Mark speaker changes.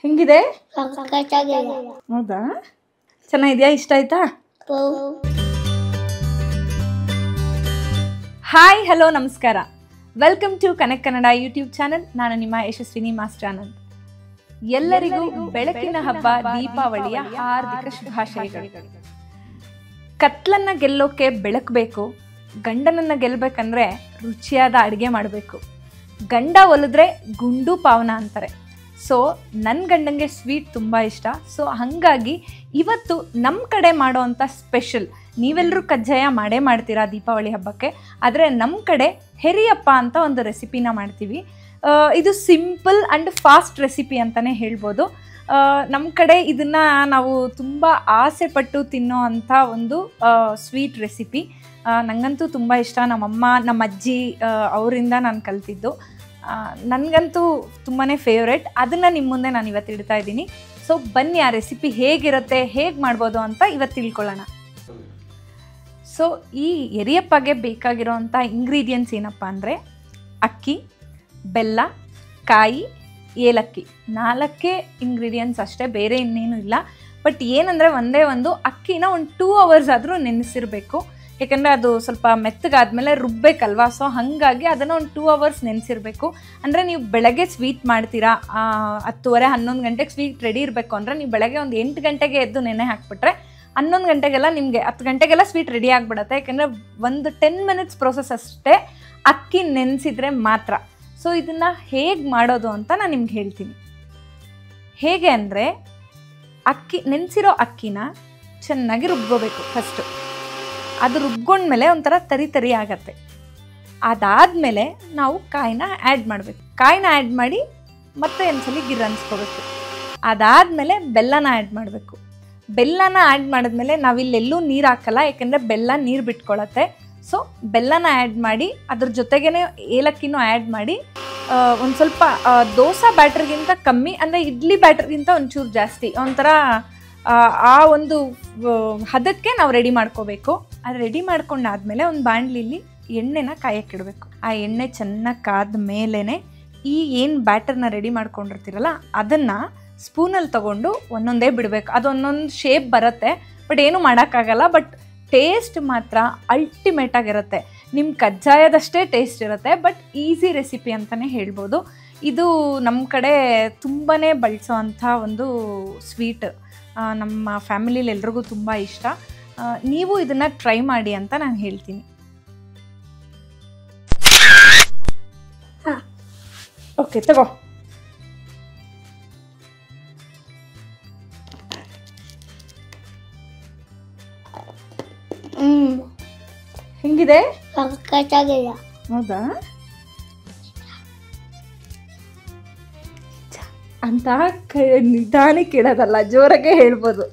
Speaker 1: ಹೆಂಗಿದೆ?
Speaker 2: ಸಖತ್ತಾಗಿದೆ.
Speaker 1: ಹೌದಾ? ಚೆನ್ನಾಗಿದೆಯಾ? ಇಷ್ಟ ಆಯ್ತಾ? ಹಾಯ್, ಹಲೋ, ನಮಸ್ಕಾರ. Welcome to connect Kannada YouTube channel. ನಾನು ನಿಮ್ಮ ಯಶಸ್ವಿನಿ ಮಾಸ್ಟರ್ ಆನಂದ್. ಎಲ್ಲರಿಗೂ ಬೆಳಕಿನ ಹಬ್ಬ ದೀಪಾವಳಿಯ ಹಾರ್ದಿಕ ಶುಭಾಶಯಗಳು. ಕತ್ಲನ್ನ ಗೆಲ್ಲೋಕೆ ಬೆಳಕು ಬೇಕು. ಗಂಡನನ್ನ ಗೆಲ್ಲಬೇಕಂದ್ರೆ ರುಚಿಯಾದ ಅಡುಗೆ ಮಾಡಬೇಕು. ಗಂಡ ಒಲಿದ್ರೆ ಗುಂಡು ಪಾವನ ಅಂತಾರೆ. ಸೊ ನನ್ನ ಗಂಡಂಗೆ ಸ್ವೀಟ್ ತುಂಬ ಇಷ್ಟ. ಸೊ ಹಾಗಾಗಿ ಇವತ್ತು ನಮ್ಮ ಕಡೆ ಮಾಡೋ ಅಂಥ ಸ್ಪೆಷಲ್, ನೀವೆಲ್ಲರೂ ಕಜ್ಜಾಯ ಮಾಡೇ ಮಾಡ್ತೀರಾ ದೀಪಾವಳಿ ಹಬ್ಬಕ್ಕೆ, ಆದರೆ ನಮ್ಮ ಕಡೆ ಹೆರಿಯಪ್ಪ ಅಂತ ಒಂದು ರೆಸಿಪಿನ ಮಾಡ್ತೀವಿ. ಇದು ಸಿಂಪಲ್ ಆ್ಯಂಡ್ ಫಾಸ್ಟ್ ರೆಸಿಪಿ ಅಂತಲೇ ಹೇಳ್ಬೋದು. ನಮ್ಮ ಕಡೆ ಇದನ್ನು ನಾವು ತುಂಬ ಆಸೆ ಪಟ್ಟು ತಿನ್ನೋ ಅಂಥ ಒಂದು ಸ್ವೀಟ್ ರೆಸಿಪಿ. ನನಗಂತೂ ತುಂಬ ಇಷ್ಟ. ನಮ್ಮಮ್ಮ, ನಮ್ಮ ಅಜ್ಜಿ ಅವರಿಂದ ನಾನು ಕಲ್ತಿದ್ದು. ನನಗಂತೂ ತುಂಬಾ ಫೇವ್ರೆಟ್. ಅದನ್ನು ನಿಮ್ಮ ಮುಂದೆ ನಾನು ಇವತ್ತು ಇಡ್ತಾ ಇದ್ದೀನಿ. ಸೊ ಬನ್ನಿ, ಆ ರೆಸಿಪಿ ಹೇಗಿರುತ್ತೆ, ಹೇಗೆ ಮಾಡ್ಬೋದು ಅಂತ ಇವತ್ತು ತಿಳ್ಕೊಳ್ಳೋಣ. ಸೊ ಈ ಎರಿಯಪ್ಪಗೆ ಬೇಕಾಗಿರೋವಂಥ ಇಂಗ್ರೀಡಿಯೆಂಟ್ಸ್ ಏನಪ್ಪ ಅಂದರೆ ಅಕ್ಕಿ, ಬೆಲ್ಲ, ಕಾಯಿ, ಏಲಕ್ಕಿ, 4 ಇಂಗ್ರೀಡಿಯೆಂಟ್ಸ್ ಅಷ್ಟೇ, ಬೇರೆ ಇನ್ನೇನು ಇಲ್ಲ. ಬಟ್ ಏನಂದರೆ ಒಂದೇ ಒಂದು, ಅಕ್ಕಿನ ಒಂದು 2 hours ಆದರೂ ನೆನೆಸಿರಬೇಕು. ಯಾಕಂದರೆ ಅದು ಸ್ವಲ್ಪ ಮೆತ್ತಗಾದ್ಮೇಲೆ ರುಬ್ಬೇಕಲ್ವಾ. ಸೊ ಹಾಗಾಗಿ ಅದನ್ನು ಒಂದು 2 hours ನೆನೆಸಿರಬೇಕು. ಅಂದರೆ ನೀವು ಬೆಳಗ್ಗೆ ಸ್ವೀಟ್ ಮಾಡ್ತೀರಾ, 10:30-11 ಗಂಟೆಗೆ ಸ್ವೀಟ್ ರೆಡಿ ಇರಬೇಕು ಅಂದರೆ ನೀವು ಬೆಳಗ್ಗೆ ಒಂದು 8 ಗಂಟೆಗೆ ಎದ್ದು ನೆನೆ ಹಾಕ್ಬಿಟ್ರೆ 11 ಗಂಟೆಗೆಲ್ಲ ನಿಮಗೆ 10 ಗಂಟೆಗೆಲ್ಲ ಸ್ವೀಟ್ ರೆಡಿ ಆಗಿಬಿಡುತ್ತೆ. ಯಾಕೆಂದರೆ ಒಂದು 10 minutes ಪ್ರೋಸೆಸ್ ಅಷ್ಟೇ ಅಕ್ಕಿ ನೆನೆಸಿದ್ರೆ ಮಾತ್ರ. ಸೊ ಇದನ್ನು ಹೇಗೆ ಮಾಡೋದು ಅಂತ ನಾನು ನಿಮ್ಗೆ ಹೇಳ್ತೀನಿ. ಹೇಗೆ ಅಂದರೆ, ನೆನೆಸಿರೋ ಅಕ್ಕಿನ ಚೆನ್ನಾಗಿ ರುಬ್ಕೋಬೇಕು ಫಸ್ಟು. ಅದು ರುಬ್ಕೊಂಡ್ಮೇಲೆ ಒಂಥರ ತರಿ ಆಗತ್ತೆ. ಅದಾದಮೇಲೆ ನಾವು ಕಾಯಿನ ಆ್ಯಡ್ ಮಾಡಬೇಕು. ಕಾಯಿನ ಆ್ಯಡ್ ಮಾಡಿ ಮತ್ತೆ ಒಂದ್ಸಲಿ ಗಿರ್ರನ್ಸ್ಕೋಬೇಕು. ಅದಾದಮೇಲೆ ಬೆಲ್ಲನ ಆ್ಯಡ್ ಮಾಡಬೇಕು. ಬೆಲ್ಲನ ಆ್ಯಡ್ ಮಾಡಿದ್ಮೇಲೆ ನಾವಿಲ್ಲೆಲ್ಲೂ ನೀರು ಹಾಕಲ್ಲ, ಯಾಕೆಂದರೆ ಬೆಲ್ಲ ನೀರು ಬಿಟ್ಕೊಳತ್ತೆ. ಸೊ ಬೆಲ್ಲನ ಆ್ಯಡ್ ಮಾಡಿ ಅದ್ರ ಜೊತೆಗೇ ಏಲಕ್ಕಿನೂ ಆ್ಯಡ್ ಮಾಡಿ ಒಂದು ಸ್ವಲ್ಪ ದೋಸೆ ಬ್ಯಾಟ್ರಿಗಿಂತ ಕಮ್ಮಿ, ಅಂದರೆ ಇಡ್ಲಿ ಬ್ಯಾಟ್ರಿಗಿಂತ ಒಂಚೂರು ಜಾಸ್ತಿ, ಒಂಥರ ಆ ಒಂದು ಹದಕ್ಕೆ ನಾವು ರೆಡಿ ಮಾಡ್ಕೋಬೇಕು. ಅದು ರೆಡಿ ಮಾಡ್ಕೊಂಡಾದ್ಮೇಲೆ ಒಂದು ಬಾಣಲಿಲಿ ಎಣ್ಣೆನ ಕಾಯಕ್ಕಿಡಬೇಕು. ಆ ಎಣ್ಣೆ ಚೆನ್ನಾಗಿ ಕಾದ ಮೇಲೇ ಈ ಏನು ಬ್ಯಾಟರ್ನ ರೆಡಿ ಮಾಡ್ಕೊಂಡಿರ್ತೀರಲ್ಲ ಅದನ್ನು ಸ್ಪೂನಲ್ಲಿ ತೊಗೊಂಡು ಒಂದೊಂದೇ ಬಿಡಬೇಕು. ಅದು ಒಂದೊಂದು ಶೇಪ್ ಬರುತ್ತೆ, ಬಟ್ ಏನೂ ಮಾಡೋಕ್ಕಾಗಲ್ಲ. ಬಟ್ ಟೇಸ್ಟ್ ಮಾತ್ರ ಅಲ್ಟಿಮೇಟ್ ಆಗಿರುತ್ತೆ. ನಿಮ್ಮ ಕಜ್ಜಾಯದಷ್ಟೇ ಟೇಸ್ಟ್ ಇರುತ್ತೆ. ಬಟ್ ಈಸಿ ರೆಸಿಪಿ ಅಂತಲೇ ಹೇಳ್ಬೋದು. ಇದು ನಮ್ಮ ಕಡೆ ತುಂಬಾ ಬಳಸೋ ಅಂಥ ಒಂದು ಸ್ವೀಟ್. ನಮ್ಮ ಫ್ಯಾಮಿಲಿಲಿ ಎಲ್ರಿಗೂ ತುಂಬ ಇಷ್ಟ. ನೀವು ಇದನ್ನು ಟ್ರೈ ಮಾಡಿ ಅಂತ ನಾನು ಹೇಳ್ತೀನಿ. ಓಕೆ, ತಗೋ. ಹೆಂಗಿದೆ?
Speaker 2: ಸಖತ್ತಾಗಿದೆ.
Speaker 1: ಹೌದಾ? ಅಂತ ನಿಧಾನಕ್ಕೆ ಇಡೋದಲ್ಲ, ಜೋರಾಗೆ ಹೇಳ್ಬೋದು.